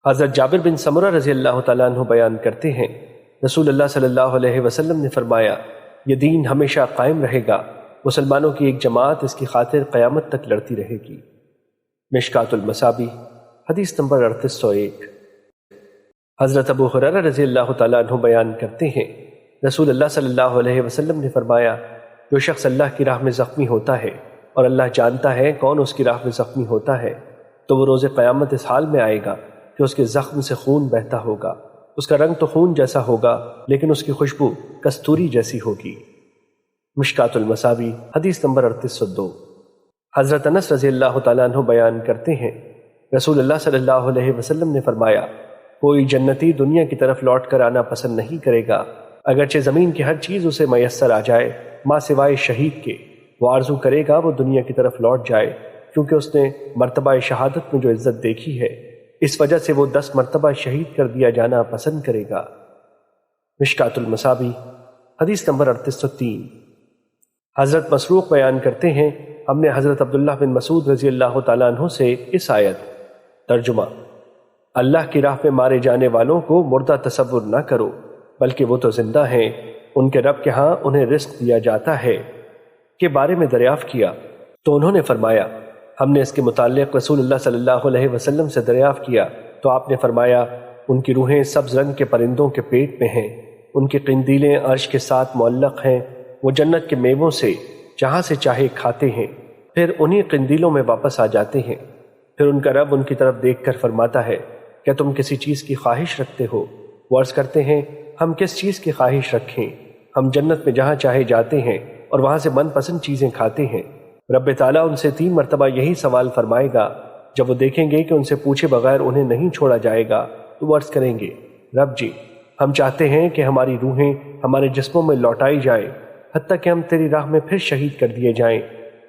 حضرت جابر بن سمرہ رضی اللہ تعالیٰ عنہ بیان کرتے ہیں، رسول اللہ صلی اللہ علیہ وسلم نے فرمایا، یہ دین ہمیشہ قائم رہے گا، مسلمانوں کی ایک جماعت اس کی خاطر قیامت تک لڑتی رہے گی۔ مشکات المصابیح حدیث نمبر 3801۔ حضرت ابو ہریرہ رضی اللہ تعالیٰ عنہ بیان کرتے ہیں، رسول اللہ صلی اللہ علیہ وسلم نے فرمایا، جو شخص اللہ کی راہ میں زخمی ہوتا ہے اور اللہ جانتا ہے کون اس کی راہ میں زخمی ہوتا ہے، تو وہ روز قیامت اس حال میں آئے گا کہ اس کے زخم سے خون بہتا ہوگا، اس کا رنگ تو خون جیسا ہوگا لیکن اس کی خوشبو کستوری جیسی ہوگی۔ مشکات المصابیح حدیث نمبر 3802۔ حضرت انس رضی اللہ تعالیٰ عنہ بیان کرتے ہیں، رسول اللہ صلی اللہ علیہ وسلم نے فرمایا، کوئی جنتی دنیا کی طرف لوٹ کر آنا پسند نہیں کرے گا، اگرچہ زمین کی ہر چیز اسے میسر آ جائے ماں سوائے شہید کے، وہ آرزو کرے گا وہ دنیا کی طرف لوٹ جائے، کیونکہ اس نے مرتبہ شہادت میں جو عزت دیکھی ہے اس وجہ سے وہ 10 مرتبہ شہید کر دیا جانا پسند کرے گا۔ مشکات المصابیح حدیث نمبر 3803۔ حضرت مسروق بیان کرتے ہیں، ہم نے حضرت عبداللہ بن مسعود رضی اللہ تعالیٰ عنہ سے اس آیت ترجمہ اللہ کی راہ میں مارے جانے والوں کو مردہ تصور نہ کرو بلکہ وہ تو زندہ ہیں، ان کے رب کے ہاں انہیں رزق دیا جاتا ہے کے بارے میں دریافت کیا تو انہوں نے فرمایا، ہم نے اس کے متعلق رسول اللہ صلی اللہ علیہ وسلم سے دریافت کیا تو آپ نے فرمایا، ان کی روحیں سبز رنگ کے پرندوں کے پیٹ میں ہیں، ان کی قندیلیں عرش کے ساتھ معلق ہیں، وہ جنت کے میووں سے جہاں سے چاہے کھاتے ہیں، پھر انہی قندیلوں میں واپس آ جاتے ہیں، پھر ان کا رب ان کی طرف دیکھ کر فرماتا ہے، کیا تم کسی چیز کی خواہش رکھتے ہو؟ وہ عرض کرتے ہیں، ہم کس چیز کی خواہش رکھیں؟ ہم جنت میں جہاں چاہے جاتے ہیں اور وہاں سے من پسند چیزیں کھاتے ہیں۔ رب تعالیٰ ان سے 3 مرتبہ یہی سوال فرمائے گا، جب وہ دیکھیں گے کہ ان سے پوچھے بغیر انہیں نہیں چھوڑا جائے گا تو وہ عرض کریں گے، رب جی، ہم چاہتے ہیں کہ ہماری روحیں ہمارے جسموں میں لوٹائی جائیں حتیٰ کہ ہم تیری راہ میں پھر شہید کر دیے جائیں۔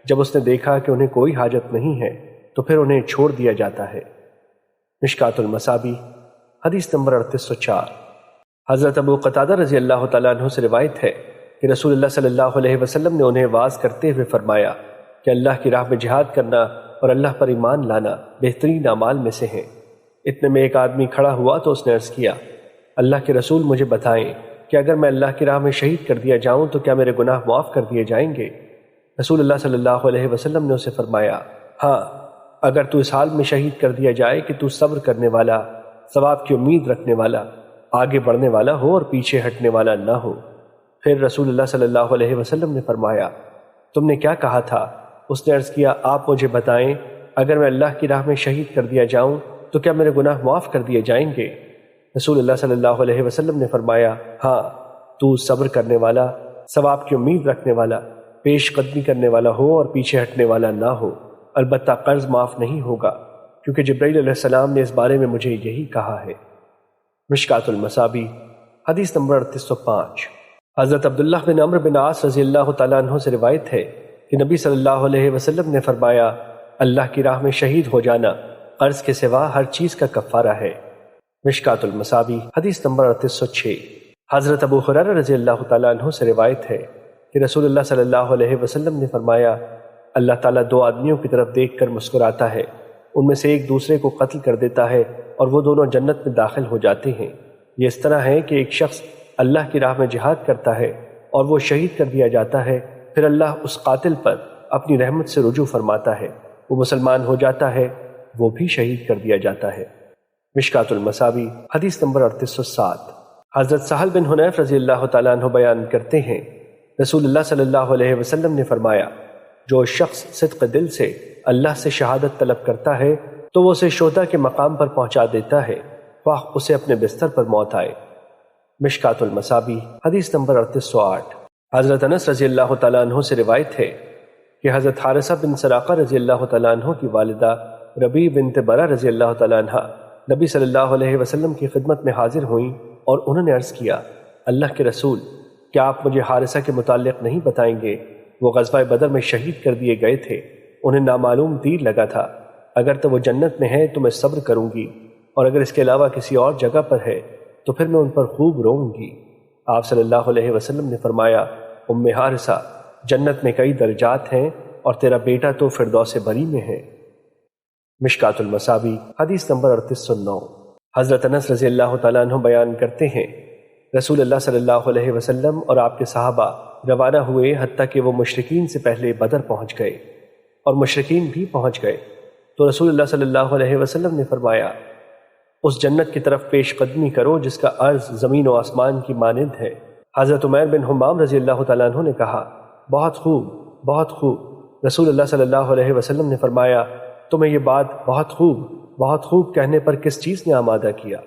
جب اس نے دیکھا کہ انہیں کوئی حاجت نہیں ہے تو پھر انہیں چھوڑ دیا جاتا ہے۔ مشکات المصابیح حدیث نمبر 3804۔ حضرت ابو قتادہ رضی اللہ تعالیٰ عنہ سے روایت ہے کہ رسول اللہ صلی اللہ علیہ وسلم نے انہیں واعظ کرتے ہوئے فرمایا کہ اللہ کی راہ میں جہاد کرنا اور اللہ پر ایمان لانا بہترین اعمال میں سے ہیں۔ اتنے میں ایک آدمی کھڑا ہوا تو اس نے عرض کیا، اللہ کے رسول مجھے بتائیں کہ اگر میں اللہ کی راہ میں شہید کر دیا جاؤں تو کیا میرے گناہ معاف کر دیے جائیں گے؟ رسول اللہ صلی اللہ علیہ وسلم نے اسے فرمایا، ہاں، اگر تو اس حال میں شہید کر دیا جائے کہ تو صبر کرنے والا، ثواب کی امید رکھنے والا، آگے بڑھنے والا ہو اور پیچھے ہٹنے والا نہ ہو۔ پھر رسول اللہ صلی اللہ علیہ وسلم نے فرمایا، تم نے کیا کہا تھا؟ اس نے عرض کیا، آپ مجھے بتائیں اگر میں اللہ کی راہ میں شہید کر دیا جاؤں تو کیا میرے گناہ معاف کر دیے جائیں گے؟ رسول اللہ صلی اللہ علیہ وسلم نے فرمایا، ہاں، تو صبر کرنے والا، ثواب کی امید رکھنے والا، پیش قدمی کرنے والا ہو اور پیچھے ہٹنے والا نہ ہو، البتہ قرض معاف نہیں ہوگا، کیونکہ جبرائیل علیہ السلام نے اس بارے میں مجھے یہی کہا ہے۔ مشکات المصابیح حدیث نمبر 3805۔ حضرت عبداللہ بن عمرو بن عاص رضی اللہ تعالیٰ عنہ سے روایت ہے کہ نبی صلی اللہ علیہ وسلم نے فرمایا، اللہ کی راہ میں شہید ہو جانا قرض کے سوا ہر چیز کا کفارہ ہے۔ مشکات المصابیح حدیث نمبر 3806۔ حضرت ابو ہریرہ رضی اللہ تعالیٰ عنہ سے روایت ہے کہ رسول اللہ صلی اللہ علیہ وسلم نے فرمایا، اللہ تعالیٰ 2 آدمیوں کی طرف دیکھ کر مسکراتا ہے، ان میں سے ایک دوسرے کو قتل کر دیتا ہے اور وہ دونوں جنت میں داخل ہو جاتے ہیں۔ یہ اس طرح ہے کہ ایک شخص اللہ کی راہ میں جہاد کرتا ہے اور وہ شہید کر دیا جاتا ہے، پھر اللہ اس قاتل پر اپنی رحمت سے رجوع فرماتا ہے، وہ مسلمان ہو جاتا ہے، وہ بھی شہید کر دیا جاتا ہے۔ مشکات المصابیح حدیث نمبر 3807۔ حضرت سہل بن حنیف رضی اللہ تعالیٰ عنہ بیان کرتے ہیں، رسول اللہ صلی اللہ علیہ وسلم نے فرمایا، جو شخص صدق دل سے اللہ سے شہادت طلب کرتا ہے تو وہ اسے شہداء کے مقام پر پہنچا دیتا ہے، خواہ اسے اپنے بستر پر موت آئے۔ مشکات المصابیح حدیث نمبر 3808۔ حضرت انس رضی اللہ تعالیٰ عنہ سے روایت ہے کہ حضرت حارثہ بن سراقہ رضی اللہ تعالیٰ عنہ کی والدہ ربیع بنت برہ رضی اللہ تعالیٰ عنہ نبی صلی اللہ علیہ وسلم کی خدمت میں حاضر ہوئیں اور انہوں نے عرض کیا، اللہ کے رسول، کیا آپ مجھے حارثہ کے متعلق نہیں بتائیں گے؟ وہ غزوہ بدر میں شہید کر دیے گئے تھے، انہیں نامعلوم تیر لگا تھا، اگر تو وہ جنت میں ہے تو میں صبر کروں گی، اور اگر اس کے علاوہ کسی اور جگہ پر ہے تو پھر میں ان پر خوب روؤں گی۔ آپ صلی اللہ علیہ وسلم نے فرمایا، ام حارثہ، جنت میں کئی درجات ہیں اور تیرا بیٹا تو فردوس بری میں ہے۔ مشکات المصابیح حدیث نمبر 3809۔ حضرت انس رضی اللہ تعالیٰ عنہ بیان کرتے ہیں رسول اللہ صلی اللہ علیہ وسلم اور آپ کے صحابہ روانہ ہوئے حتیٰ کہ وہ مشرکین سے پہلے بدر پہنچ گئے اور مشرکین بھی پہنچ گئے تو رسول اللہ صلی اللہ علیہ وسلم نے فرمایا اس جنت کی طرف پیش قدمی کرو جس کا عرض زمین و آسمان کی مانند ہے۔ حضرت عمیر بن حمام رضی اللہ تعالیٰ عنہ نے کہا بہت خوب بہت خوب۔ رسول اللہ صلی اللہ علیہ وسلم نے فرمایا تمہیں یہ بات بہت خوب کہنے پر کس چیز نے آمادہ کیا؟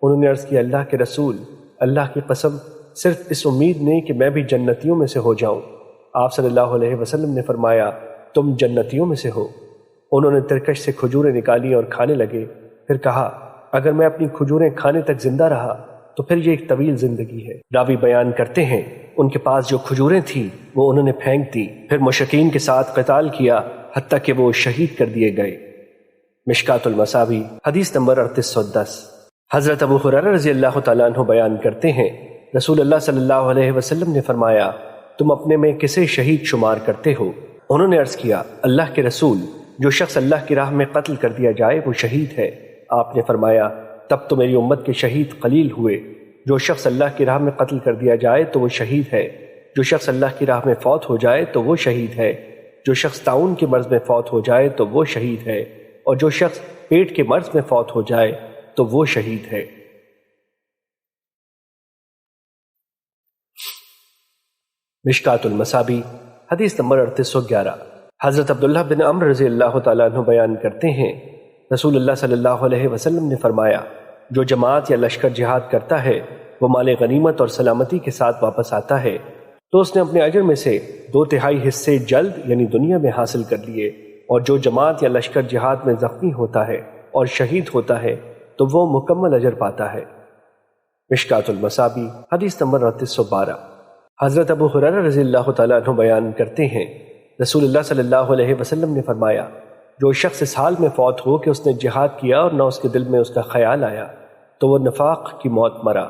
انہوں نے عرض کیا اللہ کے رسول، اللہ کی قسم صرف اس امید نے کہ میں بھی جنتیوں میں سے ہو جاؤں۔ آپ صلی اللہ علیہ وسلم نے فرمایا تم جنتیوں میں سے ہو۔ انہوں نے ترکش سے کھجوریں نکالی اور کھانے لگے، پھر کہا اگر میں اپنی کھجوریں کھانے تک زندہ رہا تو پھر یہ ایک طویل زندگی ہے۔ راوی بیان کرتے ہیں ان کے پاس جو کھجوریں تھیں وہ انہوں نے پھینک دی، پھر مشرکین کے ساتھ قتال کیا حتیٰ کہ وہ شہید کر دیے گئے۔ مشکات المصابیح حدیث نمبر 3810۔ حضرت ابو ہریرہ رضی اللہ تعالیٰ عنہ بیان کرتے ہیں رسول اللہ صلی اللہ علیہ وسلم نے فرمایا تم اپنے میں کسے شہید شمار کرتے ہو؟ انہوں نے عرض کیا اللہ کے رسول جو شخص اللہ کی راہ میں قتل کر دیا جائے وہ شہید ہے۔ آپ نے فرمایا تب تو میری امت کے شہید قلیل ہوئے۔ جو شخص اللہ کی راہ میں قتل کر دیا جائے تو وہ شہید ہے، جو شخص اللہ کی راہ میں فوت ہو جائے تو وہ شہید ہے، جو شخص طاعون کے مرض میں فوت ہو جائے تو وہ شہید ہے، اور جو شخص پیٹ کے مرض میں فوت ہو جائے تو وہ شہید ہے۔ مشکات المصابیح حدیث نمبر 3811۔ حضرت عبداللہ بن عمرو رضی اللہ تعالیٰ عنہ بیان کرتے ہیں رسول اللہ صلی اللہ علیہ وسلم نے فرمایا جو جماعت یا لشکر جہاد کرتا ہے وہ مال غنیمت اور سلامتی کے ساتھ واپس آتا ہے تو اس نے اپنے اجر میں سے 2/3 حصے جلد یعنی دنیا میں حاصل کر لیے، اور جو جماعت یا لشکر جہاد میں زخمی ہوتا ہے اور شہید ہوتا ہے تو وہ مکمل اجر پاتا ہے۔ مشکات المصابیح حدیث نمبر 3812۔ حضرت ابو ہریرہ رضی اللہ تعالیٰ عنہ بیان کرتے ہیں رسول اللہ صلی اللہ علیہ وسلم نے فرمایا جو شخص اس حال میں فوت ہو کہ اس نے جہاد کیا اور نہ اس کے دل میں اس کا خیال آیا تو وہ نفاق کی موت مرا۔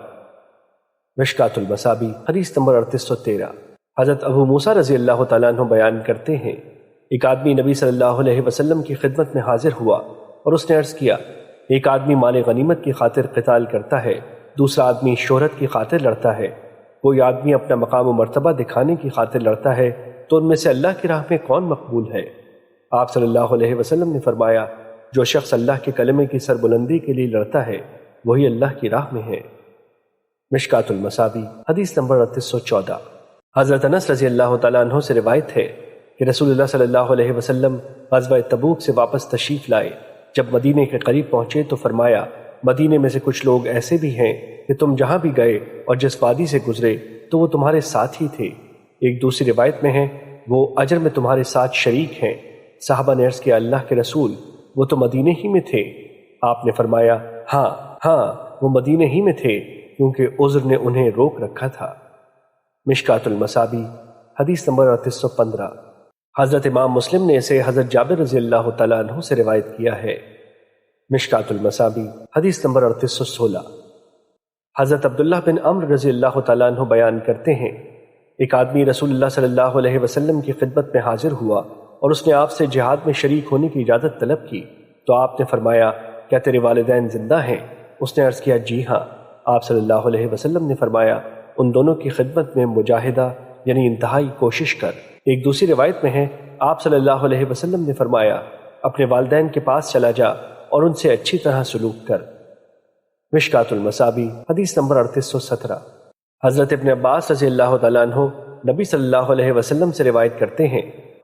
مشکات المصابیح حدیث نمبر 3813۔ حضرت ابو موسیٰ رضی اللہ تعالیٰ عنہ بیان کرتے ہیں ایک آدمی نبی صلی اللہ علیہ وسلم کی خدمت میں حاضر ہوا اور اس نے عرض کیا ایک آدمی مال غنیمت کی خاطر قتال کرتا ہے، دوسرا آدمی شہرت کی خاطر لڑتا ہے، کوئی آدمی اپنا مقام و مرتبہ دکھانے کی خاطر لڑتا ہے تو ان میں سے اللہ کی راہ میں کون مقبول ہے؟ آپ صلی اللہ علیہ وسلم نے فرمایا جو شخص اللہ کے کلمے کی سربلندی کے لیے لڑتا ہے وہی اللہ کی راہ میں ہے۔ مشکات المصابیح حدیث نمبر 3814۔ حضرت انس رضی اللہ تعالیٰ عنہ سے روایت ہے کہ رسول اللہ صلی اللہ علیہ وسلم غزوہ تبوک سے واپس تشریف لائے، جب مدینے کے قریب پہنچے تو فرمایا مدینے میں سے کچھ لوگ ایسے بھی ہیں کہ تم جہاں بھی گئے اور جس وادی سے گزرے تو وہ تمہارے ساتھ ہی تھے۔ ایک دوسری روایت میں ہے وہ اجر میں تمہارے ساتھ شریک ہیں۔ صحابہ نے عرض کیا اللہ کے رسول وہ تو مدینے ہی میں تھے۔ آپ نے فرمایا ہاں وہ مدینے ہی میں تھے کیونکہ عذر نے انہیں روک رکھا تھا۔ مشکات المصابیح حدیث نمبر 3815۔ حضرت امام مسلم نے اسے حضرت جابر رضی اللہ تعالیٰ عنہ سے روایت کیا ہے۔ مشکات المصابیح حدیث نمبر 3816۔ حضرت عبداللہ بن عمرو رضی اللہ تعالیٰ عنہ بیان کرتے ہیں ایک آدمی رسول اللہ صلی اللہ علیہ وسلم کی خدمت میں حاضر ہوا اور اس نے آپ سے جہاد میں شریک ہونے کی اجازت طلب کی تو آپ نے فرمایا کیا تیرے والدین زندہ ہیں؟ اس نے عرض کیا جی ہاں۔ آپ صلی اللہ علیہ وسلم نے فرمایا ان دونوں کی خدمت میں مجاہدہ یعنی انتہائی کوشش کر۔ ایک دوسری روایت میں ہے آپ صلی اللہ علیہ وسلم نے فرمایا اپنے والدین کے پاس چلا جا اور ان سے اچھی طرح سلوک کر۔ مشکات المصابیح حدیث نمبر 3817۔ حضرت ابن عباس رضی اللہ تعالیٰ عنہ نبی صلی اللہ علیہ وسلم سے روایت کرتے ہیں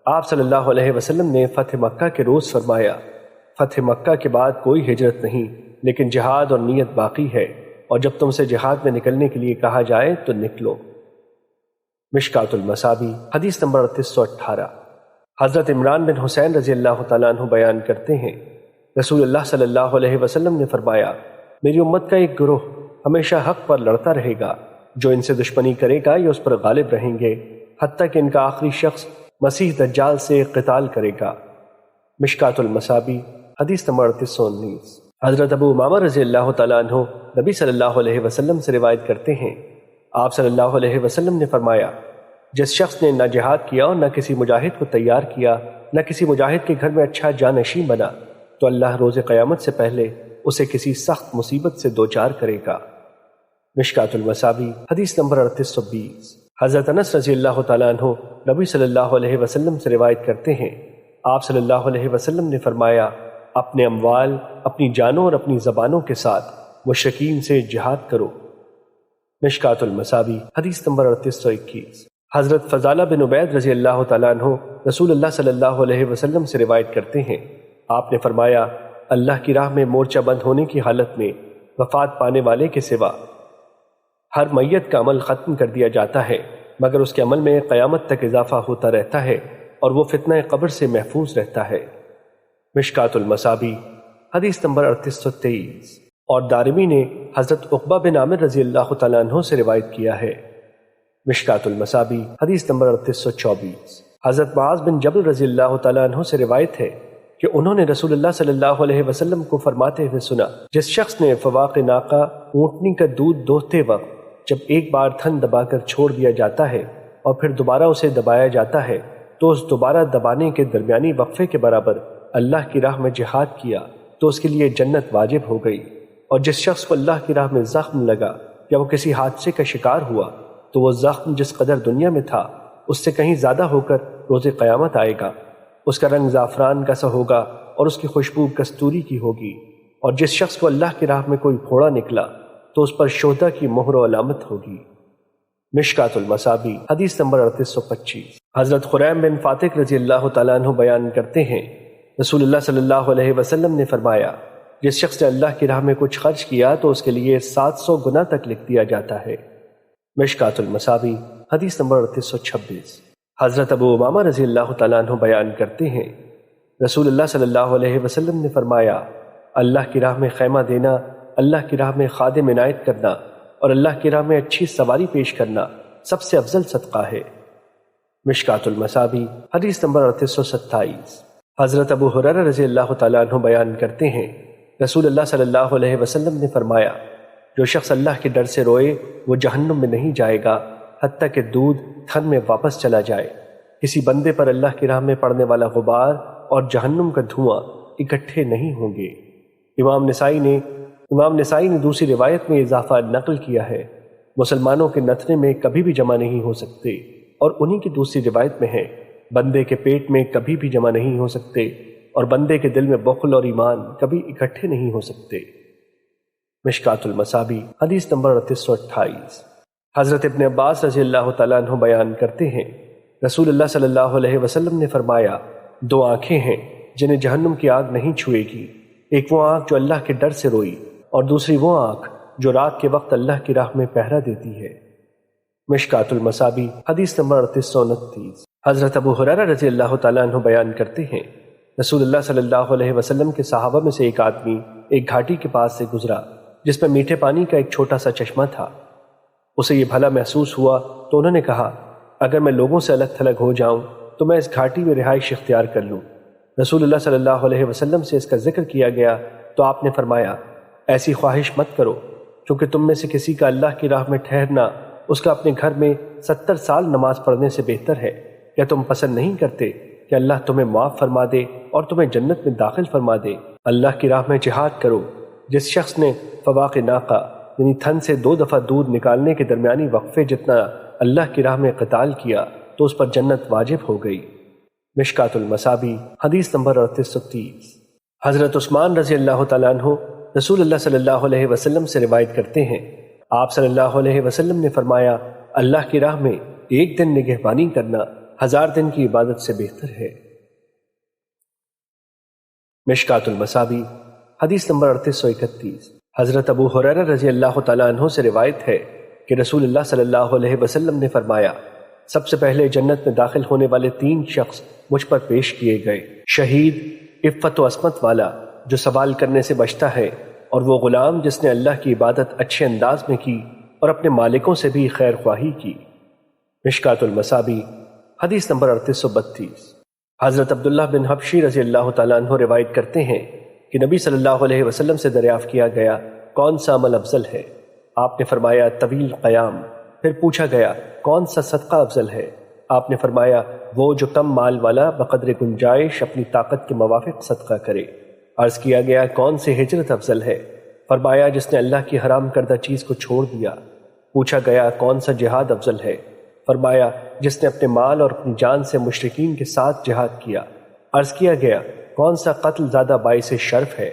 آپ صلی اللہ علیہ وسلم نے فتح مکہ کے روز فرمایا فتح مکہ کے بعد کوئی ہجرت نہیں لیکن جہاد اور نیت باقی ہے، اور جب تم سے جہاد میں نکلنے کے لیے کہا جائے تو نکلو۔ مشکات المصابیح حدیث نمبر 3818۔ حضرت عمران بن حسین رضی اللہ تعالیٰ عنہ بیان کرتے ہیں رسول اللہ صلی اللہ علیہ وسلم نے فرمایا میری امت کا ایک گروہ ہمیشہ حق پر لڑتا رہے گا، جو ان سے دشمنی کرے گا یہ اس پر غالب رہیں گے حتیٰ کہ ان کا آخری شخص مسیح دجال سے قتال کرے گا۔ مشکات المصابیح حدیث نمبر 3819۔ حضرت ابو امامہ رضی اللہ تعالیٰ عنہ نبی صلی اللہ علیہ وسلم سے روایت کرتے ہیں آپ صلی اللہ علیہ وسلم نے فرمایا جس شخص نے نہ جہاد کیا اور نہ کسی مجاہد کو تیار کیا، نہ کسی مجاہد کے گھر میں اچھا جانشین بنا، تو اللہ روز قیامت سے پہلے اسے کسی سخت مصیبت سے دوچار کرے گا۔ مشکات المصابیح حدیث نمبر 3820۔ حضرت انس رضی اللہ تعالیٰ عنہ نبی صلی اللہ علیہ وسلم سے روایت کرتے ہیں، آپ صلی اللہ علیہ وسلم نے فرمایا، اپنے اموال، اپنی جانوں اور اپنی زبانوں کے ساتھ مشرکین سے جہاد کرو۔ مشکات المصابیح حدیث نمبر 3821۔ حضرت فضالہ بن عبید رضی اللہ تعالیٰ عنہ رسول اللہ صلی اللہ علیہ وسلم سے روایت کرتے ہیں، آپ نے فرمایا، اللہ کی راہ میں مورچہ بند ہونے کی حالت میں وفات پانے والے کے سوا ہر میت کا عمل ختم کر دیا جاتا ہے، مگر اس کے عمل میں قیامت تک اضافہ ہوتا رہتا ہے اور وہ فتنہ قبر سے محفوظ رہتا ہے۔ مشکات المصابیح حدیث نمبر 3823۔ اور دارمی نے حضرت عقبہ بن عامر رضی اللہ تعالیٰ عنہ سے روایت کیا ہے۔ مشکات المصابیح حدیث نمبر 3824۔ حضرت معاذ بن جبل رضی اللہ تعالیٰ عنہ سے روایت ہے کہ انہوں نے رسول اللہ صلی اللہ علیہ وسلم کو فرماتے ہوئے سنا، جس شخص نے فواق ناقہ اونٹنی کا دودھ دوہتے وقت جب ایک بار تھن دبا کر چھوڑ دیا جاتا ہے اور پھر دوبارہ اسے دبایا جاتا ہے تو اس دوبارہ دبانے کے درمیانی وقفے کے برابر اللہ کی راہ میں جہاد کیا تو اس کے لیے جنت واجب ہو گئی، اور جس شخص کو اللہ کی راہ میں زخم لگا یا وہ کسی حادثے کا شکار ہوا تو وہ زخم جس قدر دنیا میں تھا اس سے کہیں زیادہ ہو کر روز قیامت آئے گا، اس کا رنگ زعفران کا سا ہوگا اور اس کی خوشبو کستوری کی ہوگی، اور جس شخص کو اللہ کی راہ میں کوئی پھوڑا نکلا تو اس پر شہداء کی مہر و علامت ہوگی۔ مشکات المصابیح حدیث نمبر 3825۔ حضرت خریم بن فاتق رضی اللہ تعالیٰ عنہ بیان کرتے ہیں، رسول اللہ صلی اللہ علیہ وسلم نے فرمایا، جس شخص نے اللہ کی راہ میں کچھ خرچ کیا تو اس کے لیے 700 گنا تک لکھ دیا جاتا ہے۔ مشکات المصابیح حدیث نمبر 3826۔ حضرت ابو امامہ رضی اللہ تعالیٰ عنہ بیان کرتے ہیں، رسول اللہ صلی اللہ علیہ وسلم نے فرمایا، اللہ کی راہ میں خیمہ دینا، اللہ کی راہ میں خادم عنایت کرنا اور اللہ کی راہ میں اچھی سواری پیش کرنا سب سے افضل صدقہ ہے۔ مشکات المصابیح حدیث نمبر 3827۔ حضرت ابو ہریرہ رضی اللہ تعالیٰ عنہ بیان کرتے ہیں، رسول اللہ صلی اللہ علیہ وسلم نے فرمایا، جو شخص اللہ کے ڈر سے روئے وہ جہنم میں نہیں جائے گا حتیٰ کہ دودھ تھن میں واپس چلا جائے۔ کسی بندے پر اللہ کی راہ میں پڑنے والا غبار اور جہنم کا دھواں اکٹھے نہیں ہوں گے۔ امام نسائی نے دوسری روایت میں اضافہ نقل کیا ہے، مسلمانوں کے نتنے میں کبھی بھی جمع نہیں ہو سکتے، اور انہی کی دوسری روایت میں ہے، بندے کے پیٹ میں کبھی بھی جمع نہیں ہو سکتے، اور بندے کے دل میں بخل اور ایمان کبھی اکٹھے نہیں ہو سکتے۔ مشکات المصابیح حدیث نمبر 3828۔ حضرت ابن عباس رضی اللہ تعالیٰ عنہ بیان کرتے ہیں، رسول اللہ صلی اللہ علیہ وسلم نے فرمایا، 2 آنکھیں ہیں جنہیں جہنم کی آگ نہیں چھوئے گی، ایک وہ آنکھ جو اللہ کے ڈر سے روئی اور دوسری وہ آنکھ جو رات کے وقت اللہ کی راہ میں پہرا دیتی ہے۔ مشکات المصابیح حدیث نمبر 3829۔ حضرت ابو ہریرہ رضی اللہ تعالیٰ عنہ بیان کرتے ہیں، رسول اللہ صلی اللہ علیہ وسلم کے صحابہ میں سے ایک آدمی ایک گھاٹی کے پاس سے گزرا جس میں میٹھے پانی کا ایک چھوٹا سا چشمہ تھا۔ اسے یہ بھلا محسوس ہوا تو انہوں نے کہا، اگر میں لوگوں سے الگ تھلگ ہو جاؤں تو میں اس گھاٹی میں رہائش اختیار کر لوں۔ رسول اللہ صلی اللہ علیہ وسلم سے اس کا ذکر کیا گیا تو آپ نے فرمایا، ایسی خواہش مت کرو، کیونکہ تم میں سے کسی کا اللہ کی راہ میں ٹھہرنا اس کا اپنے گھر میں 70 سال نماز پڑھنے سے بہتر ہے۔ کیا تم پسند نہیں کرتے کہ اللہ تمہیں معاف فرما دے اور تمہیں جنت میں داخل فرما دے؟ اللہ کی راہ میں جہاد کرو۔ جس شخص نے فواق ناقہ یعنی تھن سے 2 دفعہ دودھ نکالنے کے درمیانی وقفے جتنا اللہ کی راہ میں قتال کیا تو اس پر جنت واجب ہو گئی۔ مشکات المصابیح حدیث نمبر 3830۔ حضرت عثمان رضی اللہ تعالیٰ عنہ رسول اللہ صلی اللہ علیہ وسلم سے روایت کرتے ہیں، آپ صلی اللہ علیہ وسلم نے فرمایا، اللہ کی راہ میں ایک دن نگہبانی کرنا 1000 دن کی عبادت سے بہتر ہے۔ مشکات المصابیح حدیث نمبر 3831۔ حضرت ابو ہریرہ رضی اللہ تعالیٰ عنہ سے روایت ہے کہ رسول اللہ صلی اللہ علیہ وسلم نے فرمایا، سب سے پہلے جنت میں داخل ہونے والے 3 شخص مجھ پر پیش کیے گئے، شہید، عفت و عصمت والا جو سوال کرنے سے بچتا ہے، اور وہ غلام جس نے اللہ کی عبادت اچھے انداز میں کی اور اپنے مالکوں سے بھی خیر خواہی کی۔ مشکات المصابیح حدیث نمبر 3832۔ حضرت عبداللہ بن حبشی رضی اللہ تعالیٰ عنہ روایت کرتے ہیں کہ نبی صلی اللہ علیہ وسلم سے دریافت کیا گیا، کون سا عمل افضل ہے؟ آپ نے فرمایا، طویل قیام۔ پھر پوچھا گیا، کون سا صدقہ افضل ہے؟ آپ نے فرمایا، وہ جو کم مال والا بقدر گنجائش اپنی طاقت کے موافق صدقہ کرے۔ عرض کیا گیا کون سی ہجرت افضل ہے؟ فرمایا جس نے اللہ کی حرام کردہ چیز کو چھوڑ دیا۔ پوچھا گیا کون سا جہاد افضل ہے؟ فرمایا جس نے اپنے مال اور اپنی جان سے مشرکین کے ساتھ جہاد کیا۔ عرض کیا گیا کون سا قتل زیادہ باعث شرف ہے؟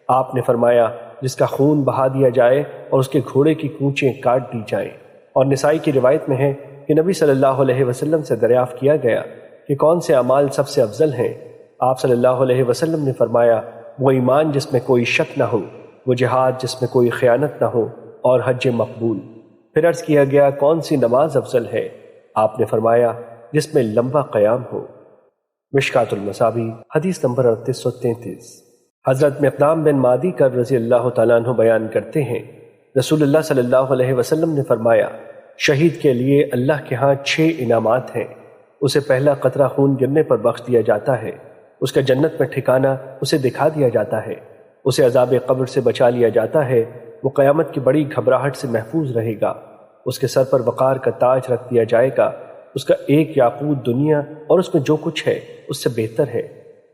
آپ نے فرمایا جس کا خون بہا دیا جائے اور اس کے گھوڑے کی کونچیں کاٹ دی جائیں۔ اور نسائی کی روایت میں ہے کہ نبی صلی اللہ علیہ وسلم سے دریافت کیا گیا کہ کون سے اعمال سب سے افضل ہیں؟ آپ صلی اللہ علیہ وسلم نے فرمایا وہ ایمان جس میں کوئی شک نہ ہو، وہ جہاد جس میں کوئی خیانت نہ ہو، اور حج مقبول۔ پھر عرض کیا گیا کون سی نماز افضل ہے؟ آپ نے فرمایا جس میں لمبا قیام ہو۔ مشکات المصابیح حدیث نمبر 3833۔ حضرت مقدام بن معدی کر رضی اللہ تعالیٰ عنہ بیان کرتے ہیں رسول اللہ صلی اللہ علیہ وسلم نے فرمایا شہید کے لیے اللہ کے ہاں 6 انعامات ہیں۔ اسے پہلا قطرہ خون گرنے پر بخش دیا جاتا ہے، اس کا جنت میں ٹھکانہ اسے دکھا دیا جاتا ہے، اسے عذاب قبر سے بچا لیا جاتا ہے، وہ قیامت کی بڑی گھبراہٹ سے محفوظ رہے گا، اس کے سر پر وقار کا تاج رکھ دیا جائے گا، اس کا ایک یاقوت دنیا اور اس میں جو کچھ ہے اس سے بہتر ہے،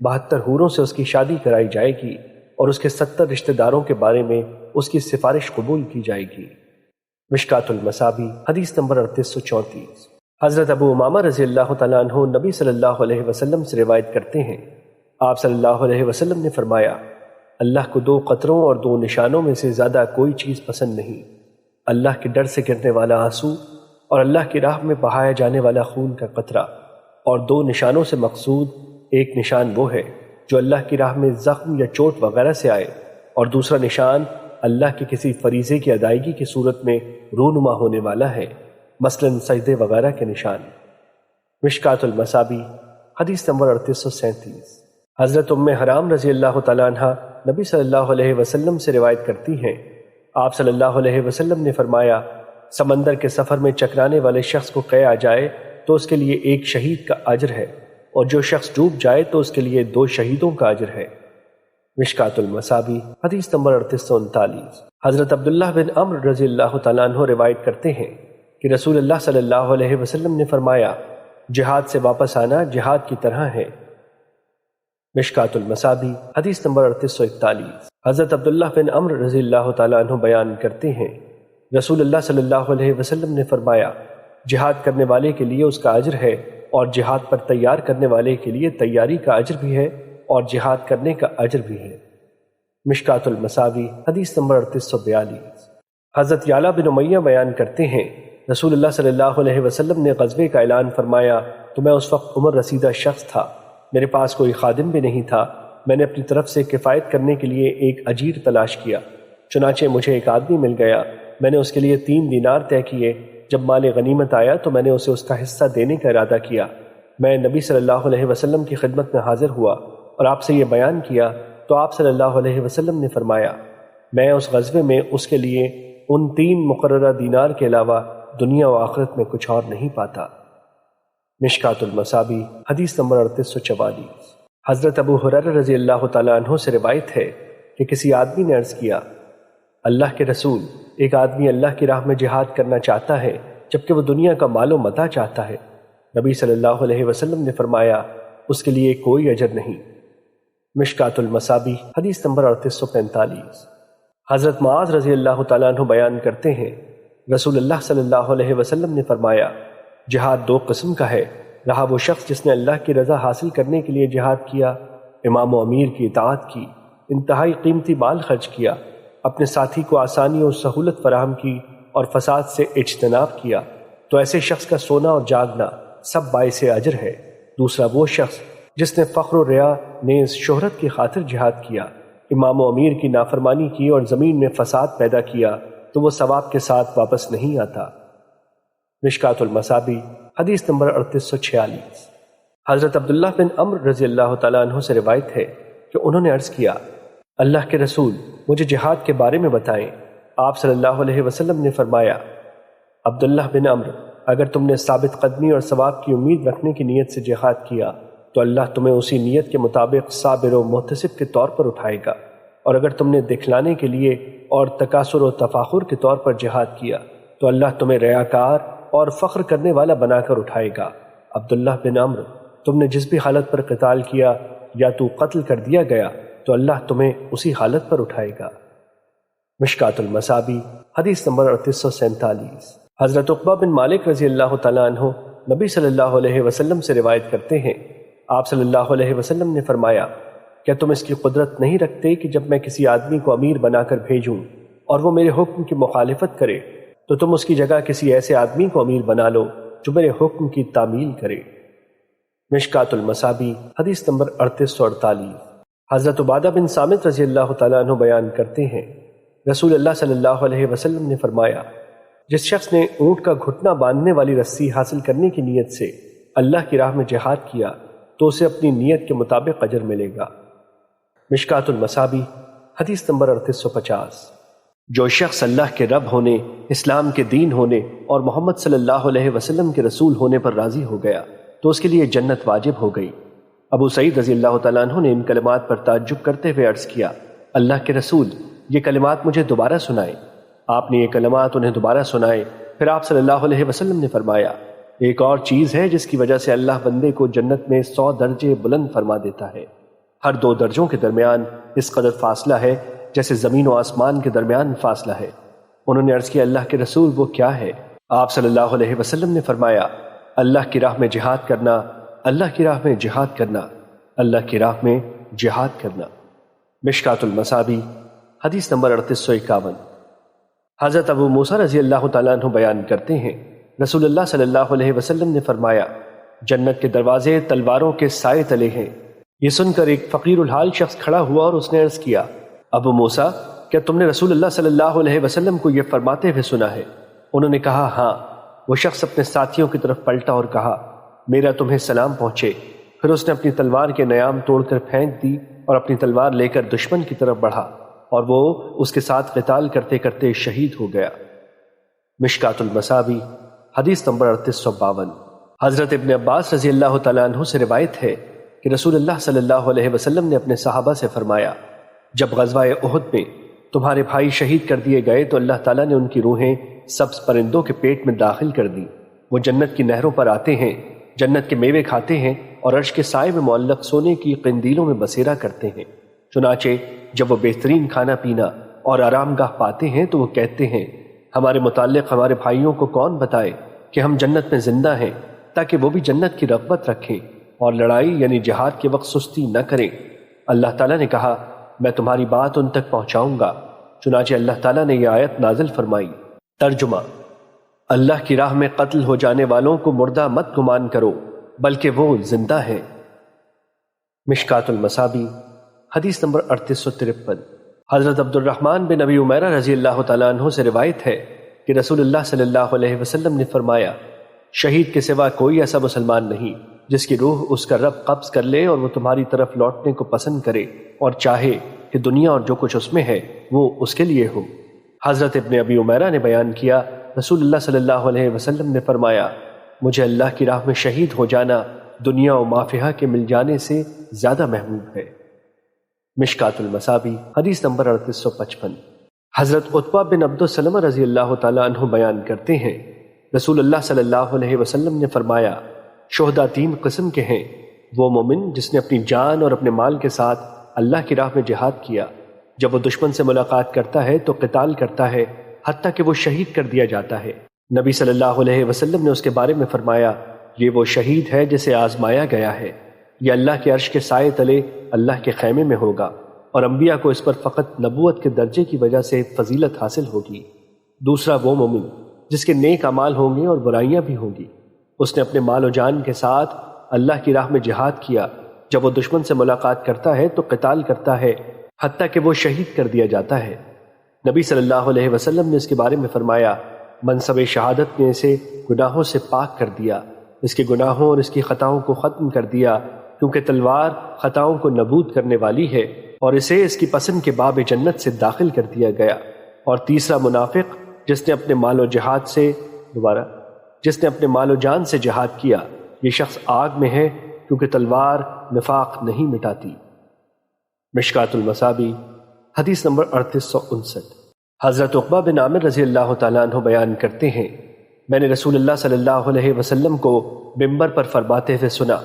72 حوروں سے اس کی شادی کرائی جائے گی اور اس کے 70 رشتہ داروں کے بارے میں اس کی سفارش قبول کی جائے گی۔ مشکات المصابیح حدیث نمبر 3834۔ حضرت ابو امامہ رضی اللہ تعالیٰ عنہ نبی صلی اللہ علیہ وسلم سے روایت کرتے ہیں آپ صلی اللہ علیہ وسلم نے فرمایا اللہ کو 2 قطروں اور 2 نشانوں میں سے زیادہ کوئی چیز پسند نہیں، اللہ کے ڈر سے گرنے والا آنسو اور اللہ کی راہ میں بہایا جانے والا خون کا قطرہ۔ اور 2 نشانوں سے مقصود ایک نشان وہ ہے جو اللہ کی راہ میں زخم یا چوٹ وغیرہ سے آئے، اور دوسرا نشان اللہ کے کسی فریضے کی ادائیگی کی صورت میں رونما ہونے والا ہے، مثلا سجدے وغیرہ کے نشان۔ مشکات المصابیح حدیث نمبر 3837۔ حضرت ام حرام رضی اللہ تعالیٰ عنہ نبی صلی اللہ علیہ وسلم سے روایت کرتی ہیں آپ صلی اللہ علیہ وسلم نے فرمایا سمندر کے سفر میں چکرانے والے شخص کو قے آ جائے تو اس کے لیے 1 شہید کا اجر ہے، اور جو شخص ڈوب جائے تو اس کے لیے 2 شہیدوں کا اجر ہے۔ مشکات المصابیح حدیث نمبر 3839۔ حضرت عبداللہ بن عمرو رضی اللہ تعالیٰ عنہ روایت کرتے ہیں کہ رسول اللہ صلی اللہ علیہ وسلم نے فرمایا جہاد سے واپس آنا جہاد کی طرح ہے۔ مشکات المصابیح حدیث نمبر 3841۔ حضرت عبداللہ بن عمرو رضی اللہ تعالیٰ عنہ بیان کرتے ہیں رسول اللہ صلی اللہ علیہ وسلم نے فرمایا جہاد کرنے والے کے لیے اس کا اجر ہے، اور جہاد پر تیار کرنے والے کے لیے تیاری کا اجر بھی ہے اور جہاد کرنے کا اجر بھی ہے۔ مشکات المصابیح حدیث نمبر 3842۔ حضرت یعلا بن امیہ بیان کرتے ہیں رسول اللہ صلی اللہ علیہ وسلم نے غزوے کا اعلان فرمایا تو میں اس وقت عمر رسیدہ شخص تھا، میرے پاس کوئی خادم بھی نہیں تھا، میں نے اپنی طرف سے کفایت کرنے کے لیے ایک اجیر تلاش کیا، چنانچہ مجھے ایک آدمی مل گیا، میں نے اس کے لیے 3 دینار طے کیے، جب مال غنیمت آیا تو میں نے اسے اس کا حصہ دینے کا ارادہ کیا، میں نبی صلی اللہ علیہ وسلم کی خدمت میں حاضر ہوا اور آپ سے یہ بیان کیا تو آپ صلی اللہ علیہ وسلم نے فرمایا میں اس غزوے میں اس کے لیے ان 3 مقررہ دینار کے علاوہ دنیا و آخرت میں کچھ اور نہیں پاتا۔ مشکات المصابیح حدیث نمبر 3844۔ حضرت ابو ہریرہ رضی اللہ تعالیٰ عنہ سے روایت ہے کہ کسی آدمی نے عرض کیا اللہ کے رسول، ایک آدمی اللہ کی راہ میں جہاد کرنا چاہتا ہے جبکہ وہ دنیا کا مال و متاع چاہتا ہے۔ نبی صلی اللہ علیہ وسلم نے فرمایا اس کے لیے کوئی اجر نہیں۔ مشکات المصابیح حدیث نمبر 3845۔ حضرت معاذ رضی اللہ تعالیٰ عنہ بیان کرتے ہیں رسول اللہ صلی اللہ علیہ وسلم نے فرمایا جہاد 2 قسم کا ہے، رہا وہ شخص جس نے اللہ کی رضا حاصل کرنے کے لیے جہاد کیا، امام و امیر کی اطاعت کی، انتہائی قیمتی مال خرچ کیا، اپنے ساتھی کو آسانی اور سہولت فراہم کی اور فساد سے اجتناب کیا، تو ایسے شخص کا سونا اور جاگنا سب باعث اجر ہے۔ دوسرا وہ شخص جس نے فخر و ریا نیز شہرت کی خاطر جہاد کیا، امام و امیر کی نافرمانی کی اور زمین میں فساد پیدا کیا تو وہ ثواب کے ساتھ واپس نہیں آتا۔ مشکات المصابیح حدیث نمبر 3846۔ حضرت عبداللہ بن عمرو رضی اللہ تعالیٰ عنہ سے روایت ہے کہ انہوں نے عرض کیا اللہ کے رسول، مجھے جہاد کے بارے میں بتائیں۔ آپ صلی اللہ علیہ وسلم نے فرمایا عبداللہ بن عمرو، اگر تم نے ثابت قدمی اور ثواب کی امید رکھنے کی نیت سے جہاد کیا تو اللہ تمہیں اسی نیت کے مطابق صابر و محتسب کے طور پر اٹھائے گا، اور اگر تم نے دکھلانے کے لیے اور تکاثر و تفاخر کے طور پر جہاد کیا تو اللہ تمہیں ریاکار اور فخر کرنے والا بنا کر اٹھائے گا۔ عبداللہ بن عمرو، تم نے جس بھی حالت پر قتال کیا یا تو قتل کر دیا گیا تو اللہ تمہیں اسی حالت پر اٹھائے گا۔ مشکات المصابی حدیث نمبر 3847۔ حضرت عقبہ بن مالک رضی اللہ تعالیٰ عنہ نبی صلی اللہ علیہ وسلم سے روایت کرتے ہیں، آپ صلی اللہ علیہ وسلم نے فرمایا، کیا تم اس کی قدرت نہیں رکھتے کہ جب میں کسی آدمی کو امیر بنا کر بھیجوں اور وہ میرے حکم کی مخالفت کرے تو تم اس کی جگہ کسی ایسے آدمی کو امیر بنا لو جو میرے حکم کی تعمیل کرے۔ مشکات المصابی حدیث نمبر 3848۔ حضرت عبادہ بن صامت رضی اللہ تعالیٰ عنہ بیان کرتے ہیں، رسول اللہ صلی اللہ علیہ وسلم نے فرمایا، جس شخص نے اونٹ کا گھٹنا باندھنے والی رسی حاصل کرنے کی نیت سے اللہ کی راہ میں جہاد کیا تو اسے اپنی نیت کے مطابق اجر ملے گا۔ مشکات المصابی حدیث نمبر 3850۔ جو شخص اللہ کے رب ہونے، اسلام کے دین ہونے اور محمد صلی اللہ علیہ وسلم کے رسول ہونے پر راضی ہو گیا تو اس کے لیے جنت واجب ہو گئی۔ ابو سعید رضی اللہ تعالیٰ عنہ نے ان کلمات پر تعجب کرتے ہوئے عرض کیا، اللہ کے رسول، یہ کلمات مجھے دوبارہ سنائیں۔ آپ نے یہ کلمات انہیں دوبارہ سنائے، پھر آپ صلی اللہ علیہ وسلم نے فرمایا، ایک اور چیز ہے جس کی وجہ سے اللہ بندے کو جنت میں 100 درجے بلند فرما دیتا ہے۔ ہر 2 درجوں کے درمیان اس قدر فاصلہ ہے جیسے زمین و آسمان کے درمیان فاصلہ ہے۔ انہوں نے عرض کیا، اللہ کے رسول وہ کیا ہے؟ آپ صلی اللہ علیہ وسلم نے فرمایا، اللہ کی راہ میں جہاد کرنا، اللہ کی راہ میں جہاد کرنا، اللہ کی راہ میں جہاد کرنا۔ مشکات المصابی حدیث نمبر 3851۔ حضرت ابو موسیٰ رضی اللہ تعالیٰ عنہ بیان کرتے ہیں، رسول اللہ صلی اللہ علیہ وسلم نے فرمایا، جنت کے دروازے تلواروں کے سائے تلے ہیں۔ یہ سن کر ایک فقیر الحال شخص کھڑا ہوا اور اس نے عرض کیا، ابو موسیٰ، کیا تم نے رسول اللہ صلی اللہ علیہ وسلم کو یہ فرماتے ہوئے سنا ہے؟ انہوں نے کہا، ہاں۔ وہ شخص اپنے ساتھیوں کی طرف پلٹا اور کہا، میرا تمہیں سلام پہنچے۔ پھر اس نے اپنی تلوار کے نیام توڑ کر پھینک دی اور اپنی تلوار لے کر دشمن کی طرف بڑھا اور وہ اس کے ساتھ قتال کرتے کرتے شہید ہو گیا۔ مشکات المصابی حدیث نمبر 3852۔ حضرت ابن عباس رضی اللہ تعالیٰ عنہ سے روایت ہے کہ رسول اللہ صلی اللہ علیہ وسلم نے اپنے صحابہ سے فرمایا، جب غزوہ احد میں تمہارے بھائی شہید کر دیے گئے تو اللہ تعالیٰ نے ان کی روحیں سبز پرندوں کے پیٹ میں داخل کر دی۔ وہ جنت کی نہروں پر آتے ہیں، جنت کے میوے کھاتے ہیں اور عرش کے سائے میں معلق سونے کی قندیلوں میں بسیرا کرتے ہیں۔ چنانچہ جب وہ بہترین کھانا پینا اور آرام گاہ پاتے ہیں تو وہ کہتے ہیں، ہمارے متعلق ہمارے بھائیوں کو کون بتائے کہ ہم جنت میں زندہ ہیں، تاکہ وہ بھی جنت کی رغبت رکھیں اور لڑائی یعنی جہاد کے وقت سستی نہ کریں۔ اللہ تعالیٰ نے کہا، میں تمہاری بات ان تک پہنچاؤں گا۔ چنانچہ اللہ تعالیٰ نے یہ آیت نازل فرمائی۔ ترجمہ: اللہ کی راہ میں قتل ہو جانے والوں کو مردہ مت گمان کرو، بلکہ وہ زندہ ہیں۔ مشکات المصابی حدیث نمبر 3853۔ حضرت عبد الرحمن بن ابی عمیرہ رضی اللہ تعالیٰ عنہ سے روایت ہے کہ رسول اللہ صلی اللہ علیہ وسلم نے فرمایا، شہید کے سوا کوئی ایسا مسلمان نہیں جس کی روح اس کا رب قبض کر لے اور وہ تمہاری طرف لوٹنے کو پسند کرے اور چاہے کہ دنیا اور جو کچھ اس میں ہے وہ اس کے لیے ہو۔ حضرت ابن ابی عمیرہ نے بیان کیا، رسول اللہ صلی اللہ علیہ وسلم نے فرمایا، مجھے اللہ کی راہ میں شہید ہو جانا دنیا و ما فیہا کے مل جانے سے زیادہ محبوب ہے۔ مشکات المصابی حدیث نمبر 3855۔ حضرت عتبہ بن عبد السلمہ رضی اللہ تعالیٰ عنہ بیان کرتے ہیں، رسول اللہ صلی اللہ علیہ وسلم نے فرمایا، شہداء 3 قسم کے ہیں، وہ مومن جس نے اپنی جان اور اپنے مال کے ساتھ اللہ کی راہ میں جہاد کیا، جب وہ دشمن سے ملاقات کرتا ہے تو قتال کرتا ہے حتیٰ کہ وہ شہید کر دیا جاتا ہے۔ نبی صلی اللہ علیہ وسلم نے اس کے بارے میں فرمایا، یہ وہ شہید ہے جسے آزمایا گیا ہے، یہ اللہ کے عرش کے سائے تلے اللہ کے خیمے میں ہوگا، اور انبیاء کو اس پر فقط نبوت کے درجے کی وجہ سے فضیلت حاصل ہوگی۔ دوسرا وہ مومن جس کے نیک اعمال ہوں گے اور برائیاں بھی ہوں گی، اس نے اپنے مال و جان کے ساتھ اللہ کی راہ میں جہاد کیا، جب وہ دشمن سے ملاقات کرتا ہے تو قتال کرتا ہے حتیٰ کہ وہ شہید کر دیا جاتا ہے۔ نبی صلی اللہ علیہ وسلم نے اس کے بارے میں فرمایا، منصب شہادت نے اسے گناہوں سے پاک کر دیا، اس کے گناہوں اور اس کی خطاؤں کو ختم کر دیا، کیونکہ تلوار خطاؤں کو نابود کرنے والی ہے، اور اسے اس کی پسند کے باب جنت سے داخل کر دیا گیا۔ اور تیسرا منافق جس نے اپنے مال و جان سے جہاد کیا، یہ شخص آگ میں ہے، کیونکہ تلوار نفاق نہیں مٹاتی۔ مشکات المصابی حدیث نمبر 3859۔ حضرت عقبہ بن عامر رضی اللہ تعالیٰ عنہ بیان کرتے ہیں، میں نے رسول اللہ صلی اللہ علیہ وسلم کو ممبر پر فرماتے ہوئے سنا،